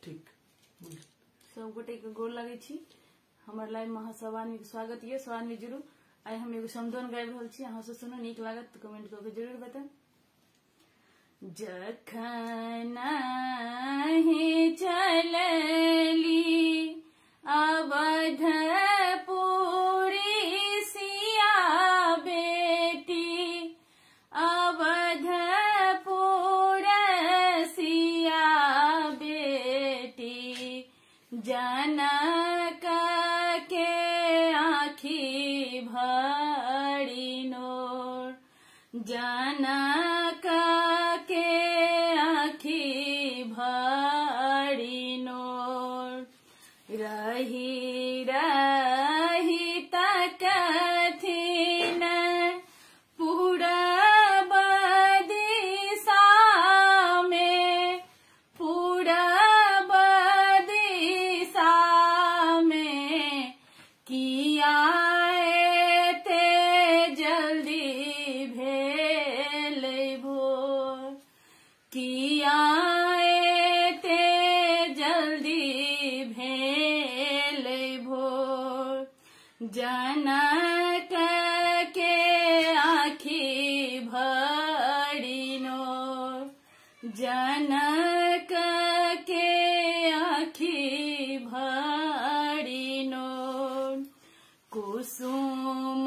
ठीक सब गोटे के गोर लगे छी। हमर लाइव महासवानी के स्वागत ये। सवानी जरूर आई हम एगो समदोन गाबि रहल छी, अहाँ से सुनू, नीक लागत तो कमेंट कऽ के जरूर बताएब। जखन ही चलली अवधपुरी सिया बेटी, अवधपुर सिया बेटी, जनक के आँखी भरी नोर, जनक के आँखी भरी नोर, रही रही तकथिन पूरब दिशा में, पूरब दिशा में, किया ते जल्दी भेल भोर, किया ते जल्दी भेल भोर, जनक के आँखी भरी नोर, जनक के आँखी भरी नोर, कुसुम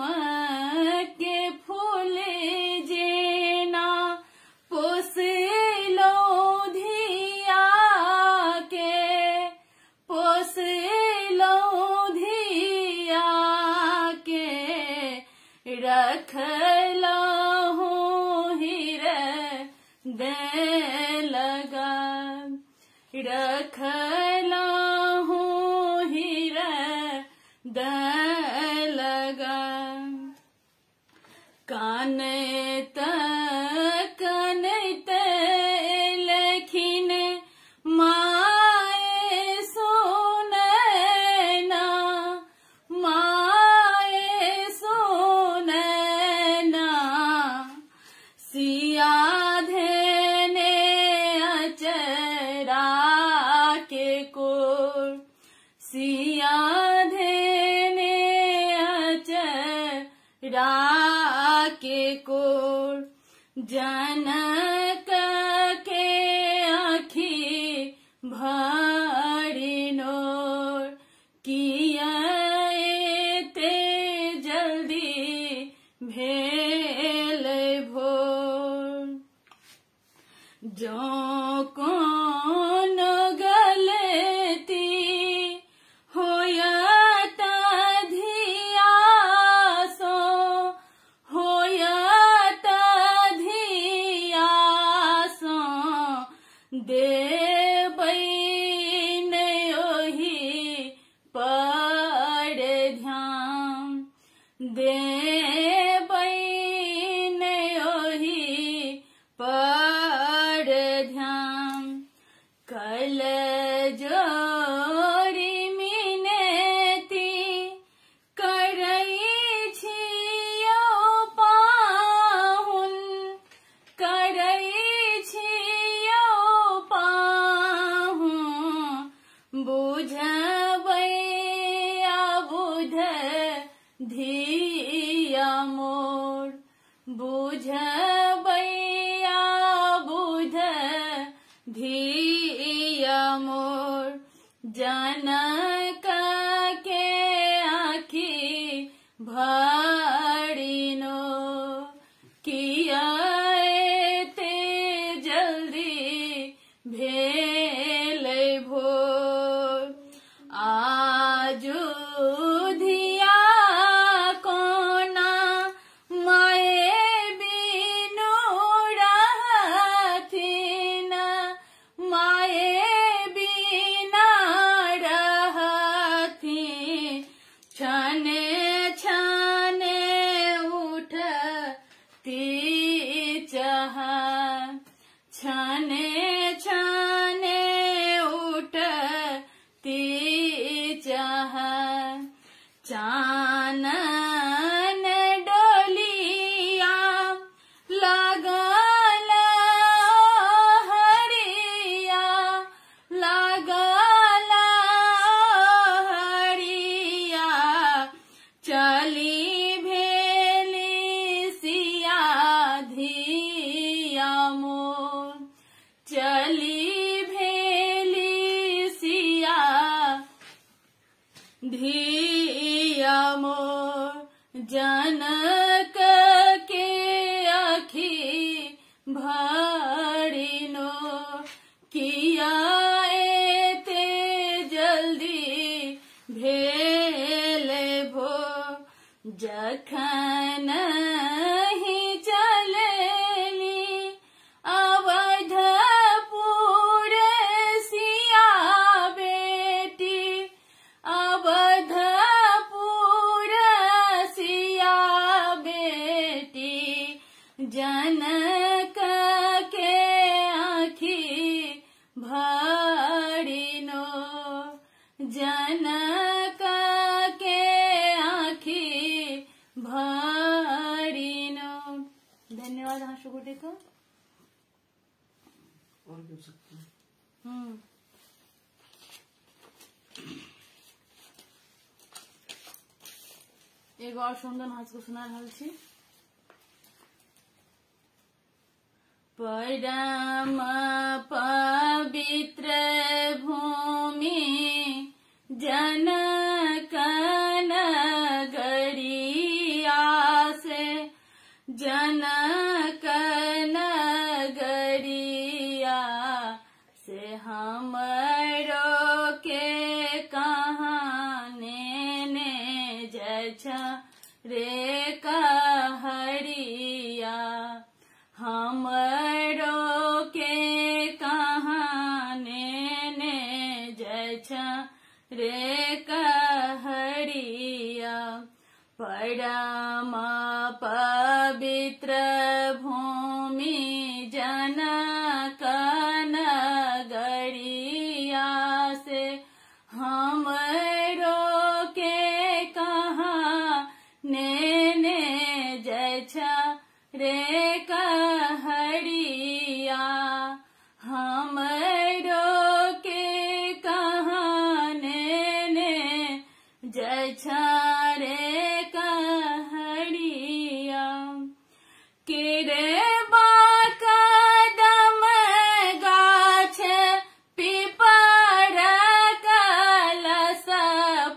के फूल जेना पोसलो धिया के, पोसलो धिया के, रखलहु हृदय लगा, रखलहु हृदय लगा, कानत कानत लखिन माए सुनैना, माए सुनैना, सिया धेने अचरा के कोर, सिया धेने अचरा के कोर, जनक के आँखी भरी नोर, किया ते जल्दी भेल भोर, जो कौन गलती होयत धिया सो, होयत धिया सो, देबै नै ओहि पर ध्यान, देबै नै ओहि पर ध्यान, कल जोरी मिनती करै छियौ पाहुन, करै छियौ पाहुन, बुझबै अबुध धिया मोर, बुझबै अबुध धिया मोर, जनक के आँखी भरी नोर, किया ते जल्दी भेल भोर, आजु धिया कोना माए बिनु रहथिन, माए बिना रहथिन, छने छने उठती चाहा, छने छने उठती चाहा, चानन डोलिया लागल हरिया, लागल चली भेली सिया धिया मोर जनक के आखी भरिनो किया एते जल्दी भेले भो जखन ही चलेली अवधपुर सिया बेटी अवधपुर सिया बेटी जनक के आखी भरिनो जनक के आखी भरिनो। धन्यवाद। हाँ शुक्र देखो और क्या सकते हैं। एगो और सुंदर हाथ को सुना रहल छी। परम पवित्र भूमि जनक नगरिया से जनक नगरिया से हमरो के कहाने ने जछा रे कहरिया हमरो के कहाने ने जछा रे कहरिया परम पवित्र भूमि जनक नगरिया से हमरो के कहाने ने जछा रे कहरिया हमरो के कहाने ने जछा रे कहरिया केरे बाकदम गाछ पिपर कलस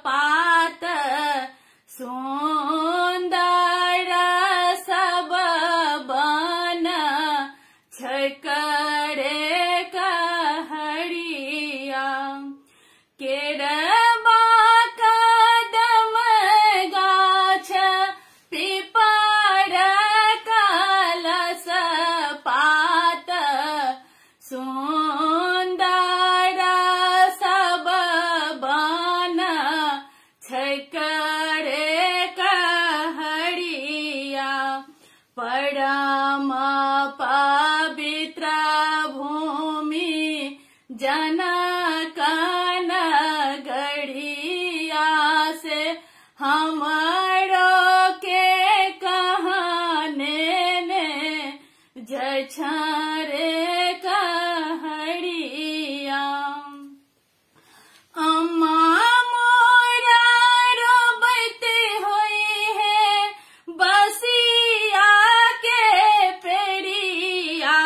पात सुंदर सब बन छकरे कहरिया केरे बाकदम गाछ पिपर कलस पात सुंदर सब बन छकरे कहरिया परम पवित्र भूमि जनक नगरिया से हमरो के कहाने ने जछा रे कहरिया अम्मा मोरा रोबते होई है बसिया के पेड़िया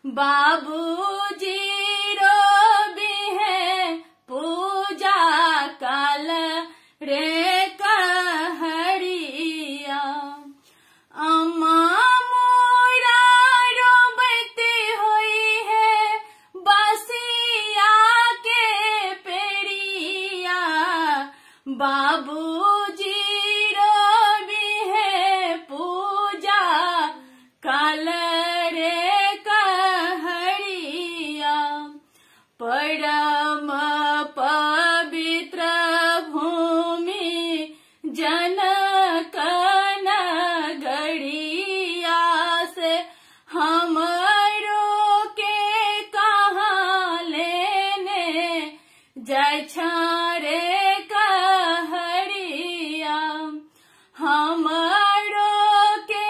बाबूजी रोबी है पूजा काल रे कहरिया अम्मा मोरा रोबते होई है बसिया के पेड़िया बाबूजी रोबी है पूजा काल रे कहरिया परम पवित्र भूमि जनक नगरिया से हमरो के कहाँ लेने जछा रे कहरिया हमरो के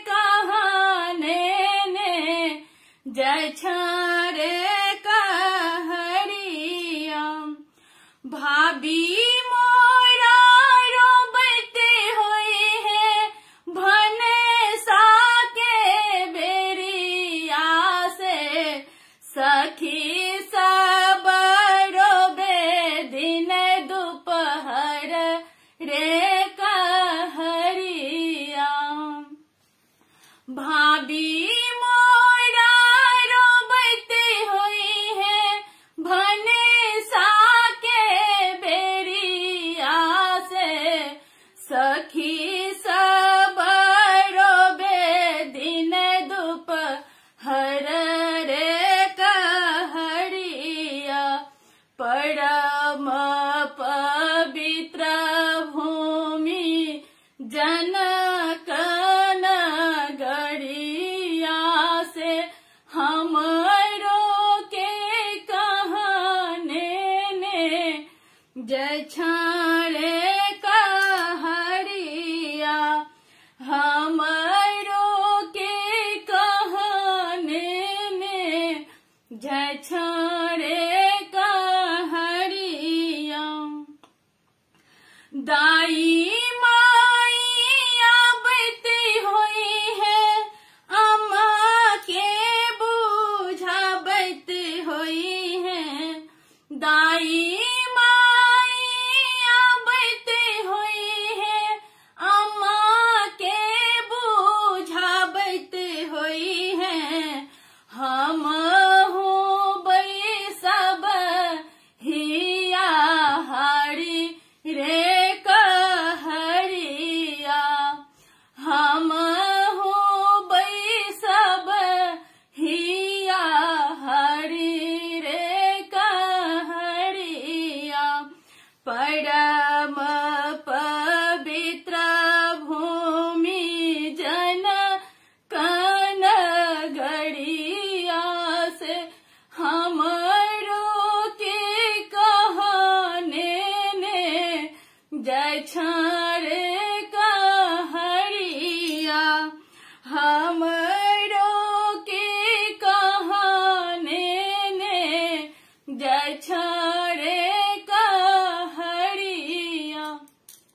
कहाने ने जछा रे कहरिया भाभी मोरा रोबते होई है भने साके बेरिया से सखी सब रोबे दिन दोपहर रे कहरिया। भाभी मोरा रोबते हुई है भनसा के बेरिया से। सखी सब रोबे दिन दोपहर रे कहरिया। परम पवित्र भूमि जनक नगरिया से हमरो के कहने ने जय छाड़े कहरिया। हमरो के कहने ने जय छाड़े कहरिया। दाई माई आबती हुई है अम्मा के बुझाबती हुई है। दाई माई आबती हुई है अम्मा के बुझाबती हुई है। हम हो बई सब हिया हारी रे कहरिया। हम हो बई सब हिया हरि रे कहरिया। परम पवित्र भूमि जनक नगरिया से हमरो के कहने ने जय छाड़े कहरिया। हमरो के कहने ने जय छाड़े कहरिया।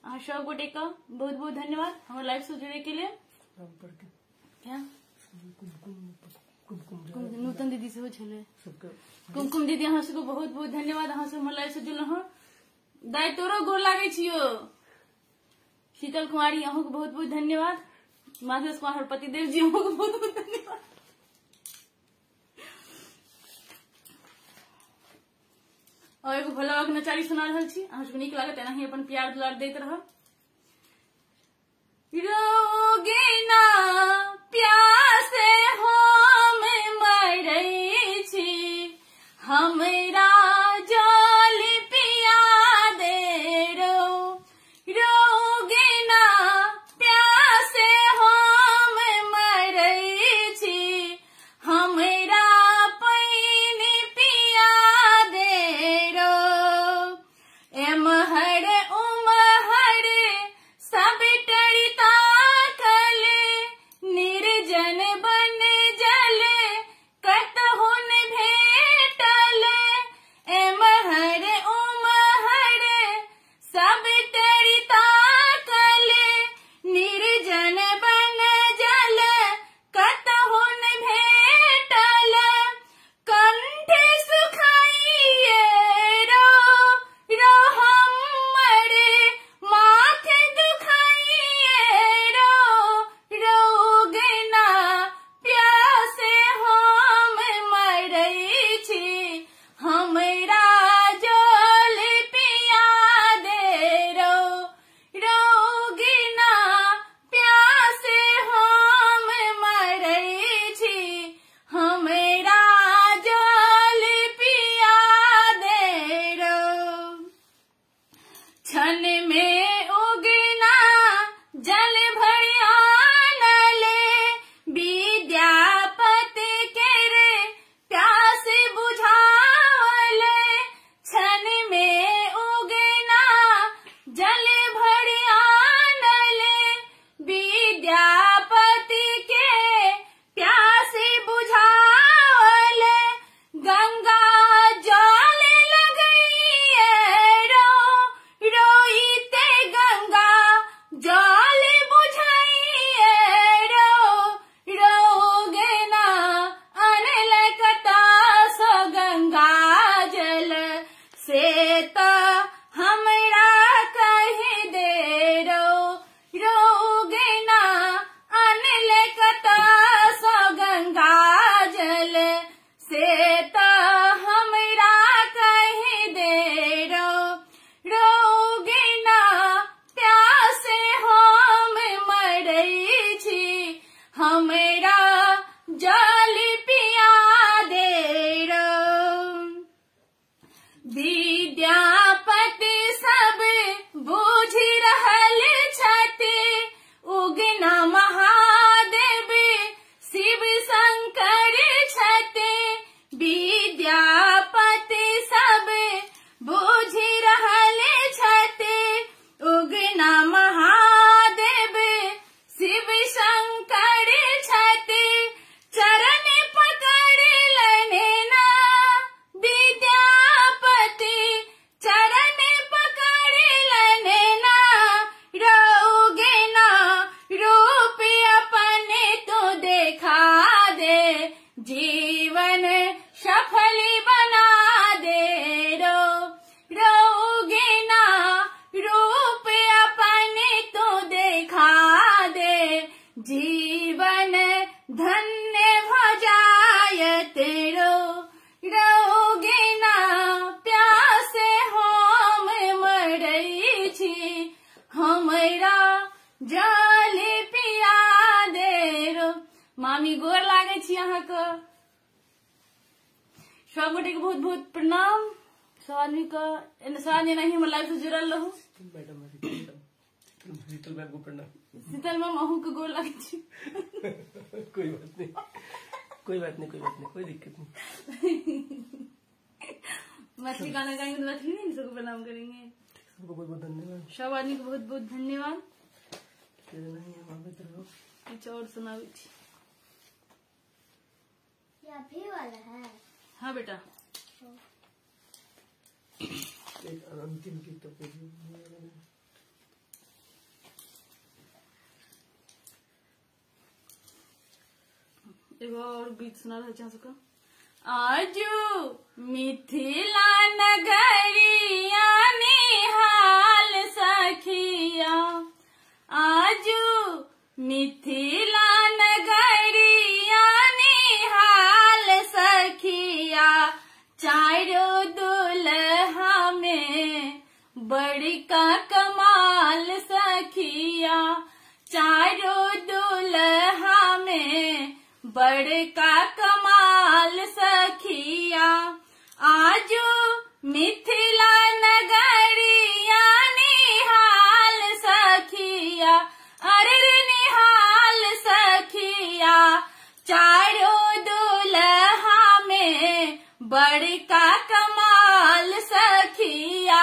आप सब गोटे का बहुत बहुत धन्यवाद हमारे लाइव से जुड़े के लिए। क्या नूतन दीदी से हो छे कुमकुम दीदी अहाँ सबको बहुत बहुत धन्यवाद। अहाँ सब हमारे लाइव से जुड़ल हँ। दाई तोरो गोर लागे छियो। शीतल कुमारी अहूँ को बहुत बहुत धन्यवाद। माधव कुमार पतिदेव जी अहूँ को बहुत बहुत धन्यवाद। और एगो भोला बाबा के नचारी सुना रहल छी। अहाँ सबके नीक लागत एनाही अपन प्यार दुलार दैत रहब। रोगिना प्यासे हम मरै छी हमरा जल पिया दे रो। रोगिना प्यासे हम मरै छी हमरा पानी पिया दे रो। एमहर उमहर सब टरिता कल निर्जन बन जल कतहुन भेटल सब गोटे के बहुत बहुत प्रणाम। सब आदमी का नहीं हम लाइव से जुड़ल रहूं। शीतल मैम को प्रणाम। शीतल मैम अहू के गोर लगे छी। कोई बात नहीं, कोई दिक्कत नहीं। मैथिली गाना गाएंगे तो मैथिली नहीं सबको प्रणाम करेंगे। सबको बहुत बहुत धन्यवाद। सब आदमी को बहुत बहुत धन्यवाद। कुछ और सुनाओ। भी वाला है। हाँ बेटा एक अंतिम गीत तो एगो और गीत सुना रहे सबका। आजू मिथिला नगरिया निहाल सखिया, आजू मिथिला नगरिया निहाल सखिया, चारों दुल्हा में बड़का कमाल सखिया, चारों दुल्हा में बड़का कमाल सखिया, आजू मिथिला नगरिया निहाल सखिया, अरे निहाल सखिया, चारों दुल्हा में बड़का कमाल सखिया,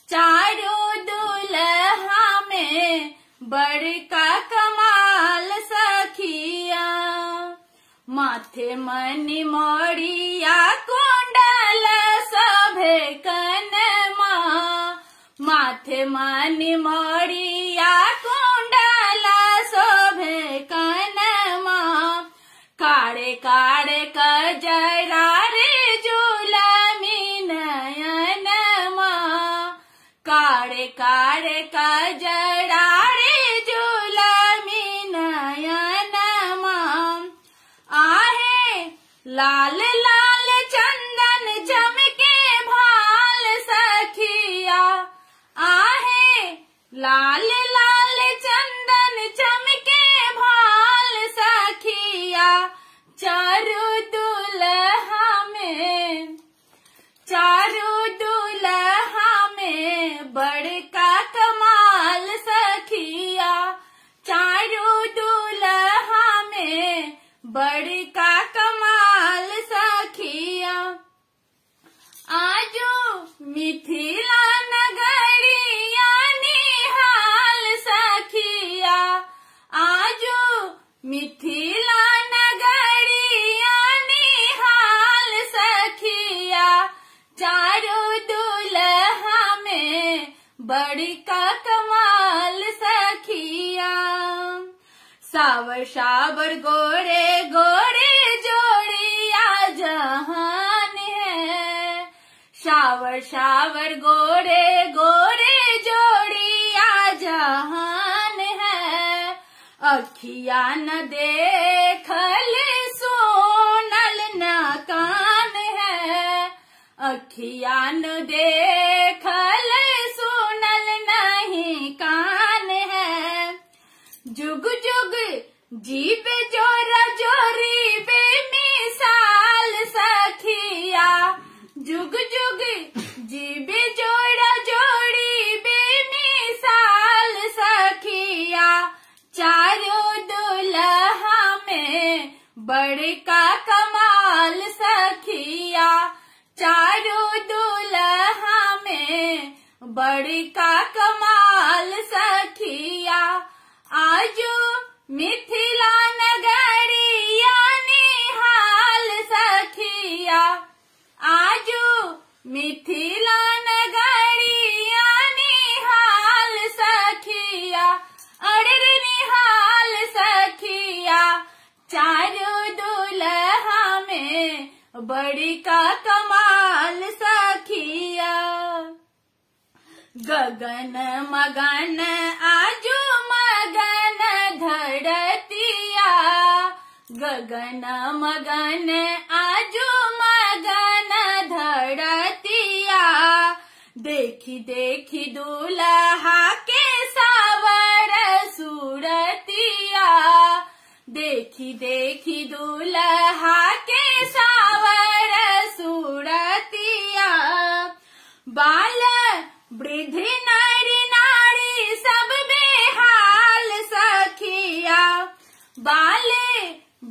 चारों दुल्हा में बड़का कमाल सखिया, माथे मणि मोड़िया कुंडल सभे कनमा, माथे मणि मोड़िया कुंडल सभे कनमा, काड़े काड़े कजरा रे जुलमी नयनमा, काड़े काड़े कजरा रे जुलमी नयनमा, आहे लाल लाल चंदन चमके भाल सखिया, आहे लाल लाल चंदन चमके भाल सखिया, चारों दुल्हा में, चारों दुल्हा में बड़का कमाल सखिया, चारों दुल्हा में बड़का कमाल सखिया, आजू मिथिला नगरिया निहाल सखिया, आजू मिथिला नगरिया निहाल सखिया, चारों दुल्हा में बड़का कमाल सखिया, सावर सावर गोरे गोरे जोड़िया जहान है, सावर सावर गोरे गोरे जोड़िया जहान है, अखिया न देखल सोनल न कान है, अखिया न देखल सोनल नहीं कान है, जुग जुग जीवे जोरा जोरी बेमिसाल सखिया, जुग जुग जीवे जोरा जोड़ी बेमिसाल सखिया, चारों दुल्हा में बड़का कमाल सखिया, चारों दुल्हा में बड़का कमाल सखिया, आजू मिथिला नगरिया निहाल सखिया, आजू मिथिला नगरिया निहाल सखिया, अरे निहाल सखिया, चारों दुल्हा में बड़का कमाल सखिया, गगन मगन आजू मगन धरतिया, गगन मगन आजू मगन धरतिया, देखी देखी दूल्हा के सावर सूरतिया, देखी देखी दूल्हा के सावर सूरतिया, बाल वृद्ध नर नारी सब बेहाल सखिया, बाल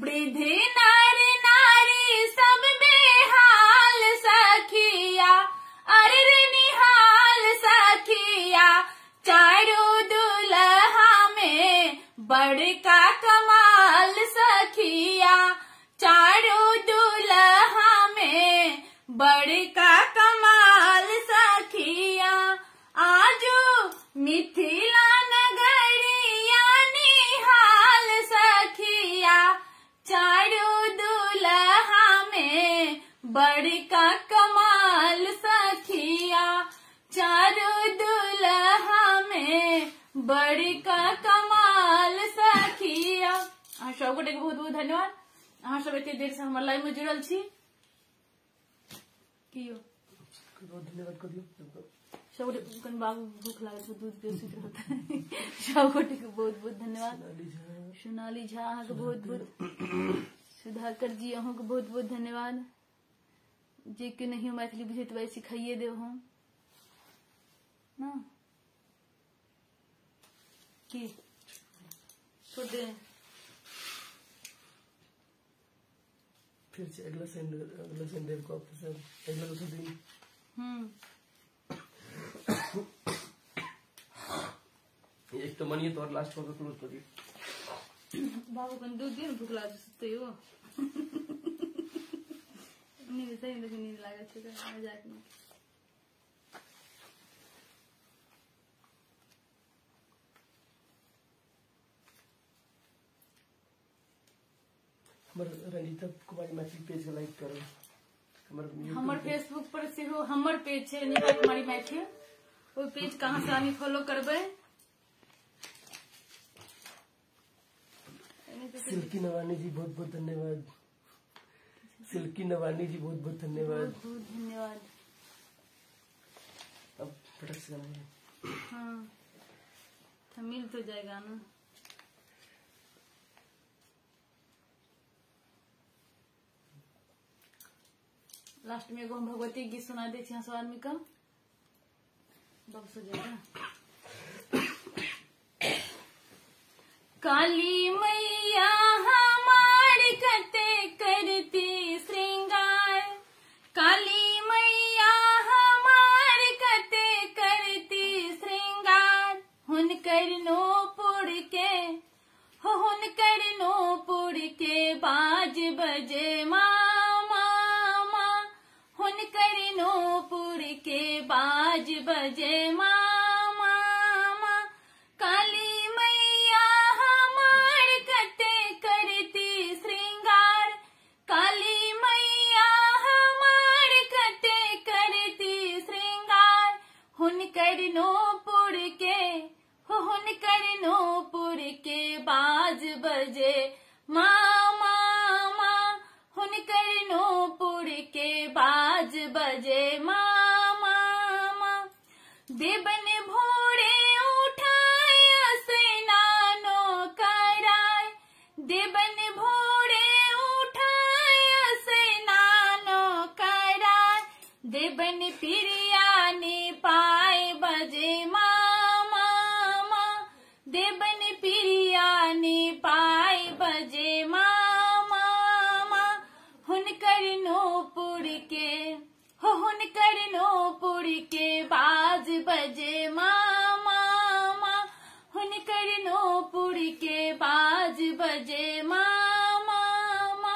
वृद्ध नर नारी सब बेहाल सखिया, अरे निहाल सखिया, चारों दुल्हा में बड़का कमाल सखिया, चारों दुल्हा में बड़का कमाल सखिया, आजो मिथिला नगरिया निहाल सखिया, चारों दुल्हा में बड़का कमाल सखिया, चारों दुल्हा में बड़का कमाल सखिया। अहाँ सबगोटे के बहुत बहुत धन्यवाद। अहाँ सब एते देर से हमर लाइव में जुड़ल छी। कियो बहुत धन्यवाद कर दियो सबगोटे कन बाबू भूख लागल दूध पियो सुत रहत सबगोटे के बहुत बहुत धन्यवाद। सोनाली झा अहाँ के बहुत बहुत, सुधाकर जी अहाँ के बहुत बहुत धन्यवाद। जे के नहीं मैथिली बुझैत वै सिखाइए देव हम ना की छोड़ दे। फिर से अगला संडे को आपसे अगला दिन एक तो मनिए तो और लास्ट को क्लोज कर दिए। बाबू कन दूध दियो भूख लागे सुते हो नींद सही नींद लागे छै त मजाक में। रंजीता कुमारी मैथिली पेज के लाइक करो। हमर फेसबुक पर से हो हमर पेज है रंजीता कुमारी मैथिली, वो पेज कहाँ से आनी फॉलो करबे। सिल्की नवानी जी बहुत बहुत धन्यवाद। सिल्की नवानी जी बहुत बहुत धन्यवाद। बहुत बहुत धन्यवाद। अब फटक से गाना हाँ तो मिल तो जाएगा ना। लास्ट में एगो हम भगवती गीत सुना दे सब आदमी का बक्स हो जाएगा। काली मैया हमार कते करती श्रृंगार, काली मैया हमार कते करती श्रृंगार, हुनकर नूपुर के हो हुनकर नूपुर के बाज बजे मामा, हुनकर नूपुर के बाज बजे मामा, काली मैया हमार कते करती श्रृंगार, काली मैया हमार कते करती श्रृंगार, हुनकर नूपुर के हो हुनकर नूपुर के बाज बजे मामा, हुनकर नूपुर के बाज बजे मामा, देवन भोरे उठाए स्नानो कराय, देवन भोरे उठाए स्नानो कराय, देवन प्रियानी पाए बजे मामा, देवन प्रियानी पाए बजे मामा, हुनकर नूपुर के हो हुनकर नूपुर के बाज बजे मामा, हुनकर नूपुर के बाज बजे मामा,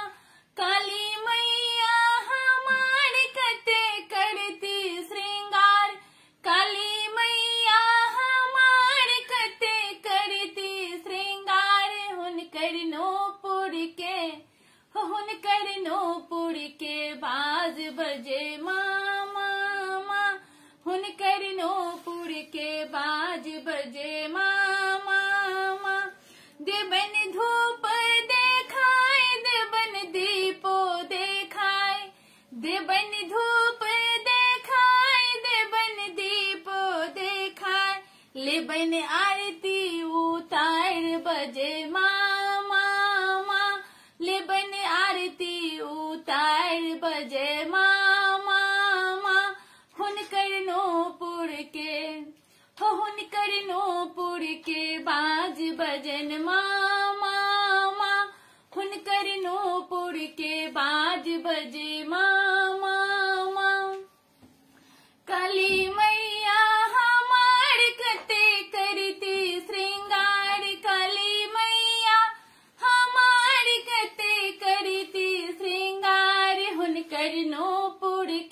काली मैया हमार कते करती श्रृंगार, काली मैया हमार कते करती श्रृंगार, हुनकर नूपुर के हो हुनकर नूपुर के बाज बजे मामा, हुनकर नूपुर के बाज बजे मामा, देवन धूप देखाय देवन दीपो देखाय, देवन धूप देखाय देवन दीपो देखाय, लेबन आरती उतार बजे मामा, लेबन आरती उतार बजे मामा, हुनकर नो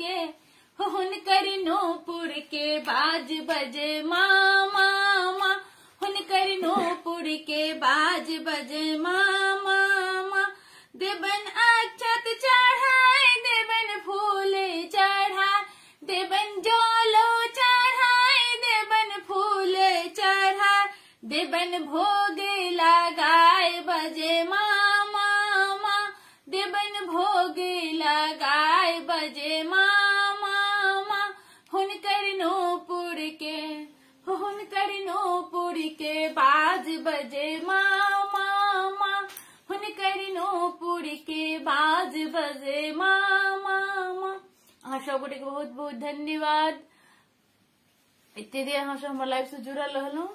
के हुनकर नूपुर के बाज बजे मामा माँ हुनकर नूपुर के बाज बजे मामा माँ देवन अक्षत चढ़ाए देवन फूल चढ़ाए देवन जोलो चढ़ाए देवन फूल चढ़ाए देवन भोग लगाए बजे मामा माँ देवन भोग लगाए बजे मामा माँ हुनकर नूपुर के बाज बजे मामा माँ हुनकर नूपुर के बाज बजे मामा माँ अहाँ सब गोटे के बहुत बहुत धन्यवाद एते देर अहाँ सब हमर लाइव से जुड़ल रहलहुँ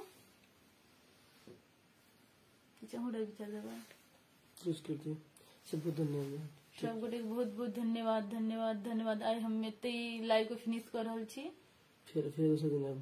सबको धन्यवाद सब गोटे के बहुत बहुत धन्यवाद धन्यवाद धन्यवाद आई हम एते लाइव को फिनिश कर रहल छी फिर दोसर दिन